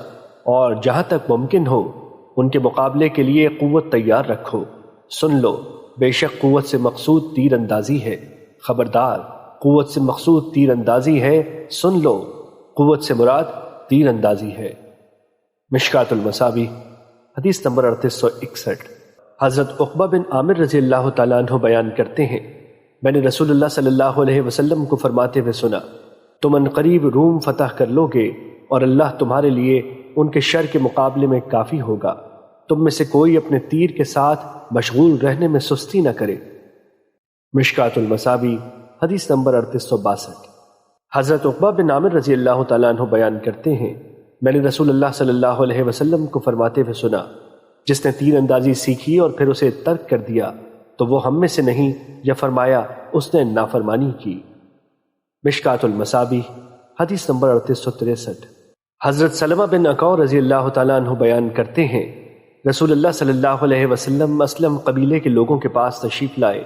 اور جہاں تک ممکن ہو ان کے مقابلے کے لیے قوت تیار رکھو۔ سن لو، بے شک قوت سے مقصود تیر اندازی ہے۔ خبردار، قوت سے مقصود تیر اندازی ہے، سن لو، قوت سے مراد تیر اندازی ہے۔ مشکات المصابیح حدیث نمبر 3861۔ حضرت عقبہ بن عامر رضی اللہ تعالیٰ عنہ بیان کرتے ہیں، میں نے رسول اللہ صلی اللہ علیہ وسلم کو فرماتے ہوئے سنا، تم عنقریب روم فتح کر لو گے اور اللہ تمہارے لیے ان کے شر کے مقابلے میں کافی ہوگا۔ تم میں سے کوئی اپنے تیر کے ساتھ مشغول رہنے میں سستی نہ کرے۔ مشکات المصابیح حدیث نمبر 3862۔ حضرت عقبہ بن عامر رضی اللہ تعالیٰ عنہ بیان کرتے ہیں، میں نے رسول اللہ صلی اللہ علیہ وسلم کو فرماتے ہوئے سنا، جس نے تیر اندازی سیکھی اور پھر اسے ترک کر دیا تو وہ ہم میں سے نہیں، یا فرمایا اس نے نافرمانی کی۔ مشکات المصابیح حدیث نمبر 3863۔ حضرت سلمہ بن اکوع رضی اللہ تعالیٰ عنہ بیان کرتے ہیں، رسول اللہ صلی اللہ علیہ وسلم اسلم قبیلے کے لوگوں کے پاس تشریف لائے۔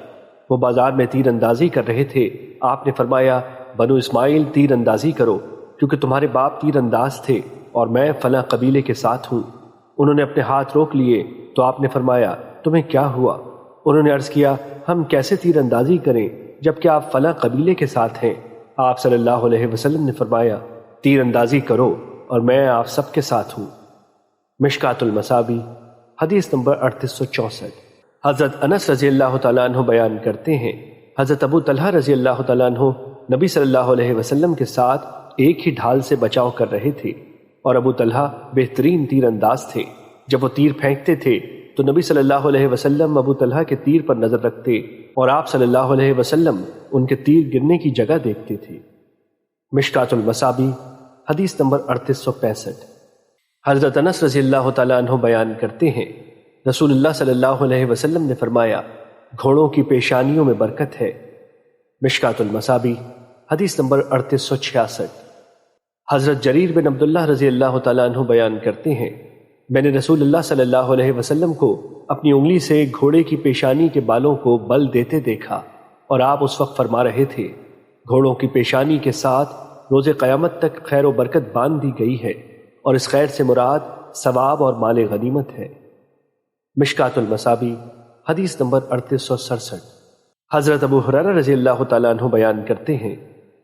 وہ بازار میں تیر اندازی کر رہے تھے۔ آپ نے فرمایا، بنو اسماعیل تیر اندازی کرو، کیونکہ تمہارے باپ تیر انداز تھے اور میں فلاں قبیلے کے ساتھ ہوں۔ انہوں نے اپنے ہاتھ روک لیے تو آپ نے فرمایا، تمہیں کیا ہوا؟ انہوں نے عرض کیا، ہم کیسے تیر اندازی کریں جبکہ آپ فلاں قبیلے کے ساتھ ہیں؟ آپ صلی اللہ علیہ وسلم نے فرمایا، تیر اندازی کرو اور میں آپ سب کے ساتھ ہوں۔ مشکات المصابیح حدیث نمبر 3864۔ حضرت انس رضی اللہ تعالیٰ عنہ بیان کرتے ہیں، حضرت ابو طلحہ رضی اللہ تعالیٰ عنہ نبی صلی اللہ علیہ وسلم کے ساتھ ایک ہی ڈھال سے بچاؤ کر رہے تھے، اور ابو طلحہ بہترین تیر انداز تھے۔ جب وہ تیر پھینکتے تھے تو نبی صلی اللہ علیہ وسلم ابو طلحہ کے تیر پر نظر رکھتے اور آپ صلی اللہ علیہ وسلم ان کے تیر گرنے کی جگہ دیکھتے تھے۔ مشکات المصابیح حدیث نمبر 3865۔ حضرت انس رضی اللہ تعالیٰ عنہ بیان کرتے ہیں، رسول اللہ صلی اللہ علیہ وسلم نے فرمایا، گھوڑوں کی پیشانیوں میں برکت ہے۔ مشکات المصابیح حدیث نمبر 3866۔ حضرت جریر بن عبداللہ رضی اللہ تعالیٰ عنہ بیان کرتے ہیں، میں نے رسول اللہ صلی اللہ علیہ وسلم کو اپنی انگلی سے گھوڑے کی پیشانی کے بالوں کو بل دیتے دیکھا، اور آپ اس وقت فرما رہے تھے، گھوڑوں کی پیشانی کے ساتھ روز قیامت تک خیر و برکت باندھ دی گئی ہے، اور اس خیر سے مراد ثواب اور مال غنیمت ہے۔ مشکات المصابیح حدیث نمبر 3867۔ حضرت ابو ہریرہ رضی اللہ تعالیٰ عنہ بیان کرتے ہیں،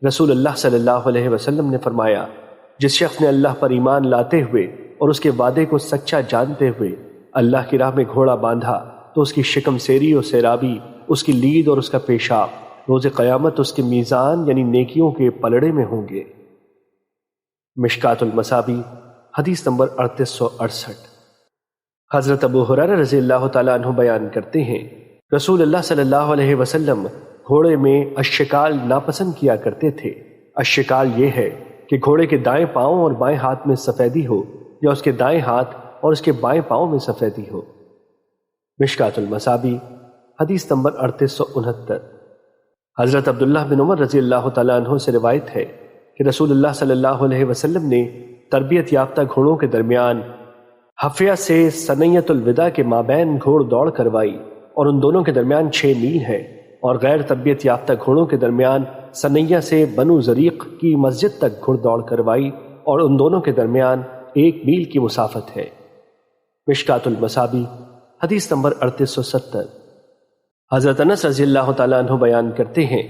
رسول اللہ صلی اللہ علیہ وسلم نے فرمایا، جس شخص نے اللہ پر ایمان لاتے ہوئے اور اس کے وعدے کو سچا جانتے ہوئے اللہ کی راہ میں گھوڑا باندھا تو اس کی شکم سیری اور سیرابی، اس کی لید اور اس کا پیشاب روز قیامت اس کے میزان یعنی نیکیوں کے پلڑے میں ہوں گے۔ مشکات المصابیح حدیث نمبر 3868۔ حضرت ابو ہریرہ رضی اللہ تعالیٰ عنہ بیان کرتے ہیں، رسول اللہ صلی اللہ علیہ وسلم گھوڑے میں الشکال ناپسند کیا کرتے تھے۔ الشکال یہ ہے کہ گھوڑے کے دائیں پاؤں اور بائیں ہاتھ میں سفیدی ہو، یا اس کے دائیں ہاتھ اور اس کے بائیں پاؤں میں سفیدی ہو۔ مشکات المصابیح حدیث نمبر 3869۔ حضرت عبداللہ بن عمر رضی اللہ تعالیٰ عنہ سے روایت ہے کہ رسول اللہ صلی اللہ علیہ وسلم نے تربیت یافتہ گھوڑوں کے درمیان حفیہ سے سنیت الوداع کے مابین گھوڑ دوڑ کروائی، اور ان دونوں کے درمیان 6 میل ہے، اور غیر تربیت یافتہ گھوڑوں کے درمیان سنیہ سے بنو زریق کی مسجد تک گھوڑ دوڑ کروائی، اور ان دونوں کے درمیان 1 میل کی مسافت ہے۔ مشکات المصابیح حدیث نمبر 3870۔ حضرت انس رضی اللہ تعالیٰ عنہ بیان کرتے ہیں،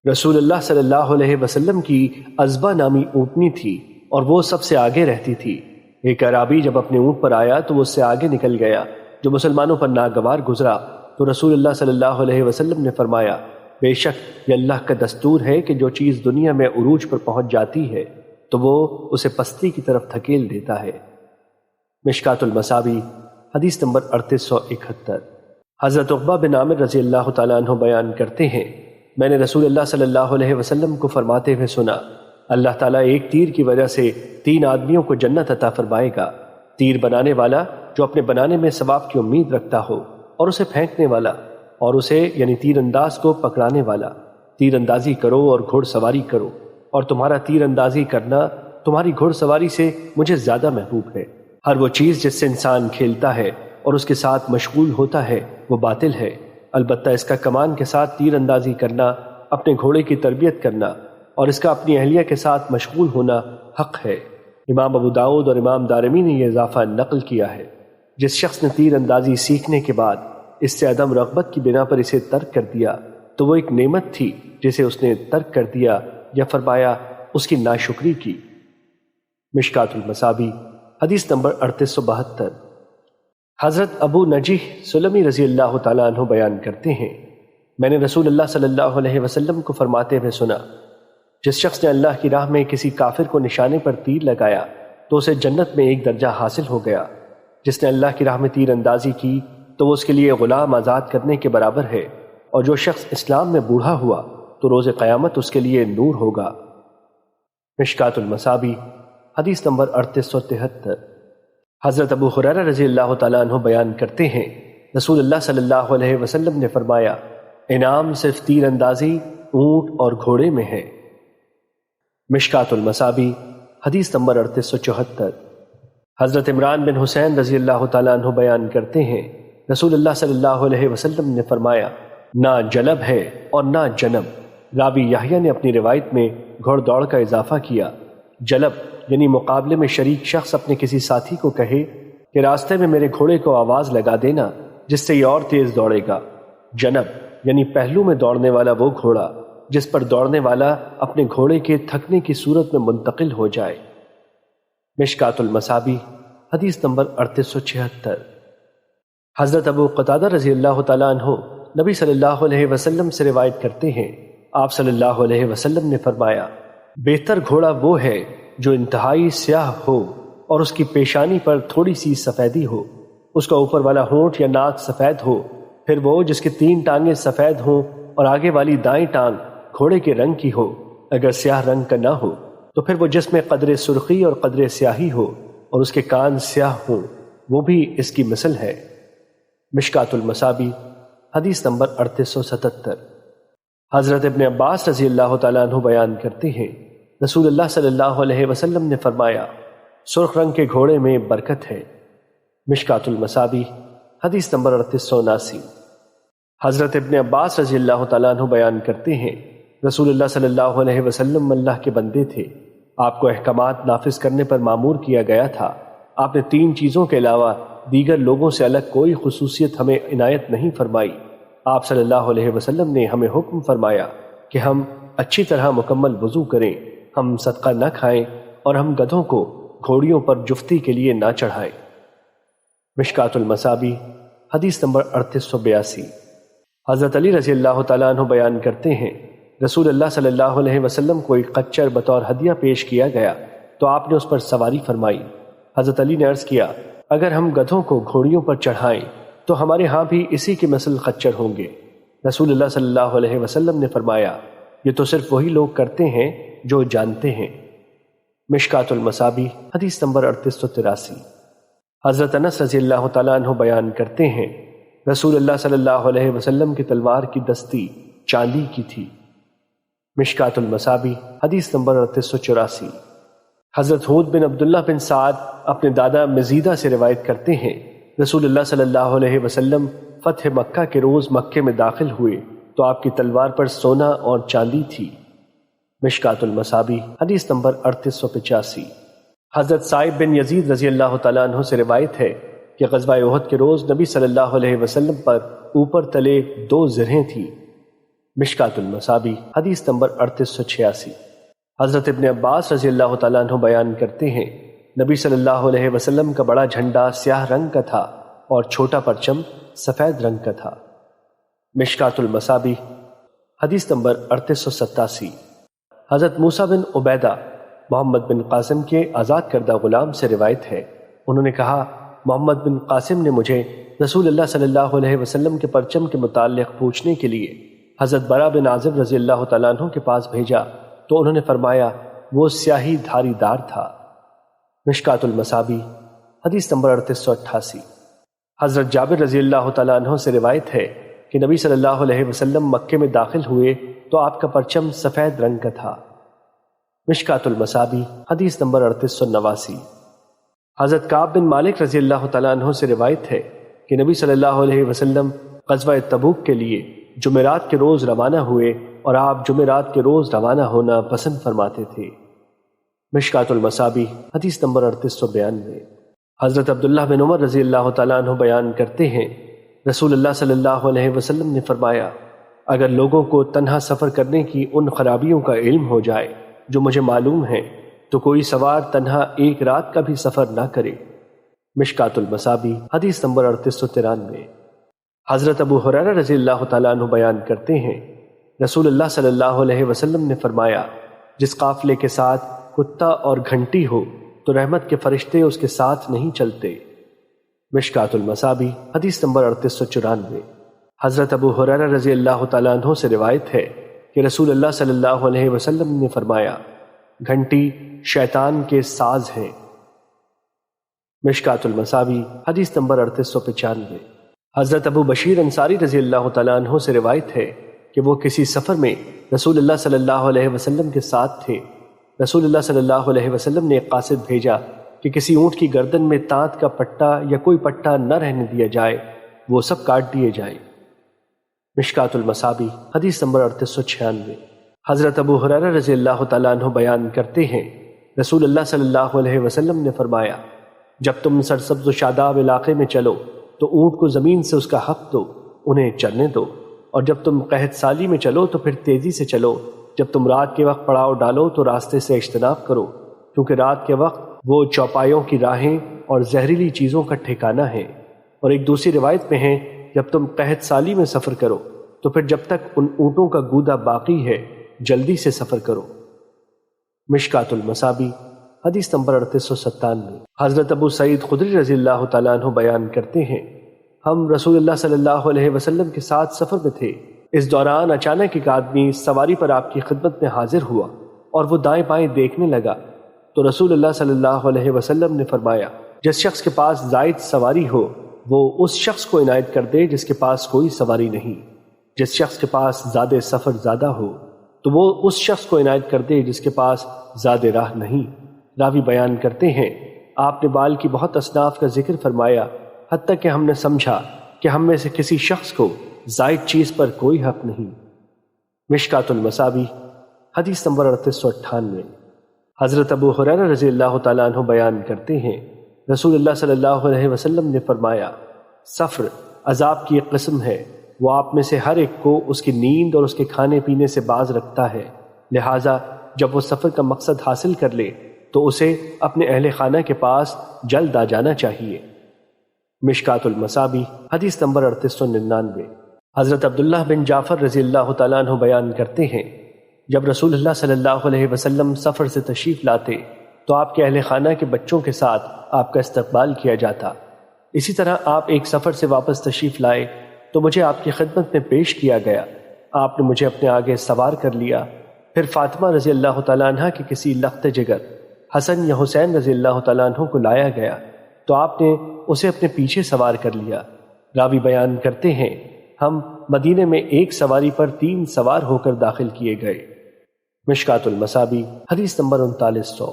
رسول اللہ صلی اللہ علیہ وسلم کی عزبہ نامی اونٹنی تھی، اور وہ سب سے آگے رہتی تھی۔ ایک اعرابی جب اپنے اونٹ پر آیا تو وہ اس سے آگے نکل گیا۔ جو مسلمانوں پر ناگوار گزرا تو رسول اللہ صلی اللہ علیہ وسلم نے فرمایا، بے شک یہ اللہ کا دستور ہے کہ جو چیز دنیا میں عروج پر پہنچ جاتی ہے تو وہ اسے پستی کی طرف دھکیل دیتا ہے۔ مشکات المصابیح حدیث نمبر 3871۔ حضرت عقبہ بن عامر رضی اللہ تعالیٰ عنہ بیان کرتے ہیں، میں نے رسول اللہ صلی اللہ علیہ وسلم کو فرماتے ہوئے سنا، اللہ تعالیٰ ایک تیر کی وجہ سے 3 آدمیوں کو جنت عطا فرمائے گا، تیر بنانے والا جو اپنے بنانے میں ثواب کی امید رکھتا ہو، اور اسے پھینکنے والا، اور اسے یعنی تیر انداز کو پکڑانے والا۔ تیر اندازی کرو اور گھوڑ سواری کرو، اور تمہارا تیر اندازی کرنا تمہاری گھوڑ سواری سے مجھے زیادہ محبوب ہے۔ ہر وہ چیز جس سے انسان کھیلتا ہے اور اس کے ساتھ مشغول ہوتا ہے وہ باطل ہے، البتہ اس کا کمان کے ساتھ تیر اندازی کرنا، اپنے گھوڑے کی تربیت کرنا اور اس کا اپنی اہلیہ کے ساتھ مشغول ہونا حق ہے۔ امام ابو داؤد اور امام دارمی نے یہ اضافہ نقل کیا ہے۔ جس شخص نے تیر اندازی سیکھنے کے بعد اس سے عدم رغبت کی بنا پر اسے ترک کر دیا تو وہ ایک نعمت تھی جسے اس نے ترک کر دیا، یا فرمایا اس کی ناشکری کی۔ مشکات المصابیح حدیث نمبر 3872۔ حضرت ابو نجیح سلمی رضی اللہ تعالیٰ عنہ بیان کرتے ہیں، میں نے رسول اللہ صلی اللہ علیہ وسلم کو فرماتے ہوئے سنا، جس شخص نے اللہ کی راہ میں کسی کافر کو نشانے پر تیر لگایا تو اسے جنت میں ایک درجہ حاصل ہو گیا۔ جس نے اللہ کی راہ میں تیر اندازی کی تو وہ اس کے لیے غلام آزاد کرنے کے برابر ہے، اور جو شخص اسلام میں بوڑھا ہوا تو روز قیامت اس کے لیے نور ہوگا۔ مشکات المصابیح حدیث نمبر 3873۔ حضرت ابو ہریرہ رضی اللہ تعالیٰ عنہ بیان کرتے ہیں، رسول اللہ صلی اللہ علیہ وسلم نے فرمایا، انعام صرف تیر اندازی، اونٹ اور گھوڑے میں ہے۔ مشکات المصابیح حدیث نمبر 3874۔ حضرت عمران بن حسین رضی اللہ تعالیٰ عنہ بیان کرتے ہیں، رسول اللہ صلی اللہ علیہ وسلم نے فرمایا، نہ جلب ہے اور نہ جنب۔ راوی یحییٰ نے اپنی روایت میں گھوڑ دوڑ کا اضافہ کیا۔ جلب یعنی مقابلے میں شریک شخص اپنے کسی ساتھی کو کہے کہ راستے میں میرے گھوڑے کو آواز لگا دینا جس سے یہ اور تیز دوڑے گا۔ جنب یعنی پہلو میں دوڑنے والا وہ گھوڑا جس پر دوڑنے والا اپنے گھوڑے کے تھکنے کی صورت میں منتقل ہو جائے۔ مشکات المصابیح حدیث نمبر 3876۔ حضرت ابو قتادہ رضی اللہ تعالیٰ عنہ نبی صلی اللہ علیہ وسلم سے روایت کرتے ہیں، آپ صلی اللہ علیہ وسلم نے فرمایا، بہتر گھوڑا وہ ہے جو انتہائی سیاہ ہو اور اس کی پیشانی پر تھوڑی سی سفیدی ہو، اس کا اوپر والا ہونٹ یا ناک سفید ہو، پھر وہ جس کی 3 ٹانگیں سفید ہوں اور آگے والی دائیں ٹانگ گھوڑے کے رنگ کی ہو، اگر سیاہ رنگ کا نہ ہو تو پھر وہ جس میں قدر سرخی اور قدر سیاہی ہو اور اس کے کان سیاہ ہوں، وہ بھی اس کی مثل ہے۔ مشکات المصابیح حدیث نمبر 3877۔ حضرت ابن عباس رضی اللہ تعالیٰ عنہ بیان کرتے ہیں، رسول اللہ صلی اللہ علیہ وسلم نے فرمایا، سرخ رنگ کے گھوڑے میں برکت ہے۔ مشکات المصابیح حدیث نمبر 3879۔ حضرت ابن عباس رضی اللہ تعالیٰ عنہ بیان کرتے ہیں، رسول اللہ صلی اللہ علیہ وسلم اللہ کے بندے تھے، آپ کو احکامات نافذ کرنے پر مامور کیا گیا تھا۔ آپ نے 3 چیزوں کے علاوہ دیگر لوگوں سے الگ کوئی خصوصیت ہمیں عنایت نہیں فرمائی۔ آپ صلی اللہ علیہ وسلم نے ہمیں حکم فرمایا کہ ہم اچھی طرح مکمل وضو کریں، ہم صدقہ نہ کھائیں اور ہم گدھوں کو گھوڑیوں پر جفتی کے لیے نہ چڑھائیں۔ مشکات المصابیح حدیث نمبر 3882۔ حضرت علی رضی اللہ تعالیٰ عنہ بیان کرتے ہیں، رسول اللہ صلی اللہ علیہ وسلم کو ایک خچر بطور ہدیہ پیش کیا گیا تو آپ نے اس پر سواری فرمائی۔ حضرت علی نے عرض کیا، اگر ہم گدھوں کو گھوڑیوں پر چڑھائیں تو ہمارے ہاں بھی اسی کے مثل خچر ہوں گے۔ رسول اللہ صلی اللہ علیہ وسلم نے فرمایا، یہ تو صرف وہی لوگ کرتے ہیں جو جانتے ہیں۔ مشکات المصابیح حدیث نمبر 3883۔ حضرت انس رضی اللہ تعالیٰ عنہ بیان کرتے ہیں، رسول اللہ صلی اللہ علیہ وسلم کی تلوار کی دستی چاندی کی تھی۔ مشکات المصابیح حدیث نمبر 3884۔ حضرت حود بن عبداللہ بن سعد اپنے دادا مزیدہ سے روایت کرتے ہیں، رسول اللہ صلی اللہ علیہ وسلم فتح مکہ کے روز مکے میں داخل ہوئے تو آپ کی تلوار پر سونا اور چاندی تھی۔ مشکات المصابیح حدیث نمبر 3885۔ حضرت صائب بن یزید رضی اللہ تعالیٰ عنہ سے روایت ہے کہ غزوہ احد کے روز نبی صلی اللہ علیہ وسلم پر اوپر تلے 2 زرہیں تھیں۔ مشکات المصابیح حدیث نمبر 3886۔ حضرت ابن عباس رضی اللہ تعالیٰ عنہ بیان کرتے ہیں، نبی صلی اللہ علیہ وسلم کا بڑا جھنڈا سیاہ رنگ کا تھا اور چھوٹا پرچم سفید رنگ کا تھا۔ مشکات المصابیح حدیث نمبر 3887۔ حضرت موسیٰ بن عبیدہ محمد بن قاسم کے آزاد کردہ غلام سے روایت ہے، انہوں نے کہا، محمد بن قاسم نے مجھے رسول اللہ صلی اللہ علیہ وسلم کے پرچم کے متعلق پوچھنے کے لیے حضرت برا بن عازب رضی اللہ تعالیٰ عنہ کے پاس بھیجا تو انہوں نے فرمایا وہ سیاہی دھاری دار تھا۔ مشکات المصابیح حدیث نمبر 3888۔ حضرت جابر رضی اللہ تعالیٰ عنہ سے روایت ہے کہ نبی صلی اللہ علیہ وسلم مکے میں داخل ہوئے تو آپ کا پرچم سفید رنگ کا تھا۔ مشکات المصابیح حدیث نمبر 3889۔ حضرت کعب بن مالک رضی اللہ تعالیٰ عنہ سے روایت ہے کہ نبی صلی اللہ علیہ وسلم غزوہ تبوک کے لیے جمعرات کے روز روانہ ہوئے اور آپ جمعرات کے روز روانہ ہونا پسند فرماتے تھے۔ مشکات المصابیح حدیث نمبر 3892۔ حضرت عبداللہ بن عمر رضی اللہ تعالیٰ عنہ بیان کرتے ہیں، رسول اللہ صلی اللہ علیہ وسلم نے فرمایا، اگر لوگوں کو تنہا سفر کرنے کی ان خرابیوں کا علم ہو جائے جو مجھے معلوم ہیں تو کوئی سوار تنہا ایک رات کا بھی سفر نہ کرے۔ مشکات المصابیح حدیث نمبر 3893۔ حضرت ابو ہریرہ رضی اللہ تعالیٰ عنہ بیان کرتے ہیں، رسول اللہ صلی اللہ علیہ وسلم نے فرمایا، جس قافلے کے ساتھ کتا اور گھنٹی ہو تو رحمت کے فرشتے اس کے ساتھ نہیں چلتے۔ مشکات المصابیح حدیث نمبر 3894۔ حضرت ابو ہریرہ رضی اللہ تعالیٰ عنہ سے روایت ہے کہ رسول اللہ صلی اللہ علیہ وسلم نے فرمایا، گھنٹی شیطان کے ساز ہیں۔ مشکات المصابیح حدیث نمبر 3895۔ حضرت ابو بشیر انصاری رضی اللہ تعالیٰ عنہ سے روایت ہے کہ وہ کسی سفر میں رسول اللہ صلی اللہ علیہ وسلم کے ساتھ تھے۔ رسول اللہ صلی اللہ علیہ وسلم نے ایک قاصد بھیجا کہ کسی اونٹ کی گردن میں تانت کا پٹا یا کوئی پٹا نہ رہنے دیا جائے، وہ سب کاٹ دیے جائیں۔ مشکات المصابیح حدیث نمبر 3896۔ حضرت ابو ہریرہ رضی اللہ تعالیٰ عنہ بیان کرتے ہیں، رسول اللہ صلی اللہ علیہ وسلم نے فرمایا، جب تم سرسبز و شاداب علاقے میں چلو تو اونٹ کو زمین سے اس کا حق دو، انہیں چرنے دو، اور جب تم قحط سالی میں چلو تو پھر تیزی سے چلو۔ جب تم رات کے وقت پڑاؤ ڈالو تو راستے سے اجتناب کرو، کیونکہ رات کے وقت وہ چوپایوں کی راہیں اور زہریلی چیزوں کا ٹھکانہ ہے۔ اور ایک دوسری روایت میں ہے، جب تم قحط سالی میں سفر کرو تو پھر جب تک ان اونٹوں کا گودا باقی ہے جلدی سے سفر کرو۔ مشکات المصابیح حدیث نمبر 3897۔ حضرت ابو سعید خدری رضی اللہ تعالیٰ عنہ بیان کرتے ہیں، ہم رسول اللہ صلی اللہ علیہ وسلم کے ساتھ سفر میں تھے۔ اس دوران اچانک ایک آدمی سواری پر آپ کی خدمت میں حاضر ہوا اور وہ دائیں بائیں دیکھنے لگا، تو رسول اللہ صلی اللہ علیہ وسلم نے فرمایا، جس شخص کے پاس زائد سواری ہو وہ اس شخص کو عنایت کر دے جس کے پاس کوئی سواری نہیں۔ جس شخص کے پاس زاد سفر زیادہ ہو تو وہ اس شخص کو عنایت کر دے جس کے پاس زاد راہ نہیں۔ راوی بیان کرتے ہیں، آپ نے بال کی بہت اصناف کا ذکر فرمایا، حتیٰ کہ ہم نے سمجھا کہ ہم میں سے کسی شخص کو زائد چیز پر کوئی حق نہیں۔ مشکات المصابیح حدیث نمبر 3898۔ حضرت ابو ہریرہ رضی اللہ تعالیٰ عنہ بیان کرتے ہیں، رسول اللہ صلی اللہ علیہ وسلم نے فرمایا، سفر عذاب کی ایک قسم ہے، وہ آپ میں سے ہر ایک کو اس کی نیند اور اس کے کھانے پینے سے باز رکھتا ہے، لہٰذا جب وہ سفر کا مقصد حاصل کر لے تو اسے اپنے اہل خانہ کے پاس جلد آ جانا چاہیے۔ مشکات المصابیح حدیث نمبر 3899۔ حضرت عبداللہ بن جعفر رضی اللہ تعالیٰ عنہ بیان کرتے ہیں، جب رسول اللہ صلی اللہ علیہ وسلم سفر سے تشریف لاتے تو آپ کے اہل خانہ کے بچوں کے ساتھ آپ کا استقبال کیا جاتا۔ اسی طرح آپ ایک سفر سے واپس تشریف لائے تو مجھے آپ کی خدمت میں پیش کیا گیا، آپ نے مجھے اپنے آگے سوار کر لیا۔ پھر فاطمہ رضی اللہ تعالیٰ عنہ کے کسی لخت جگر حسن یا حسین رضی اللہ تعالیٰ عنہ کو لایا گیا تو آپ نے اسے اپنے پیچھے سوار کر لیا۔ راوی بیان کرتے ہیں، ہم مدینے میں ایک سواری پر 3 سوار ہو کر داخل کیے گئے۔ مشکات المصابیح حدیث نمبر 3900۔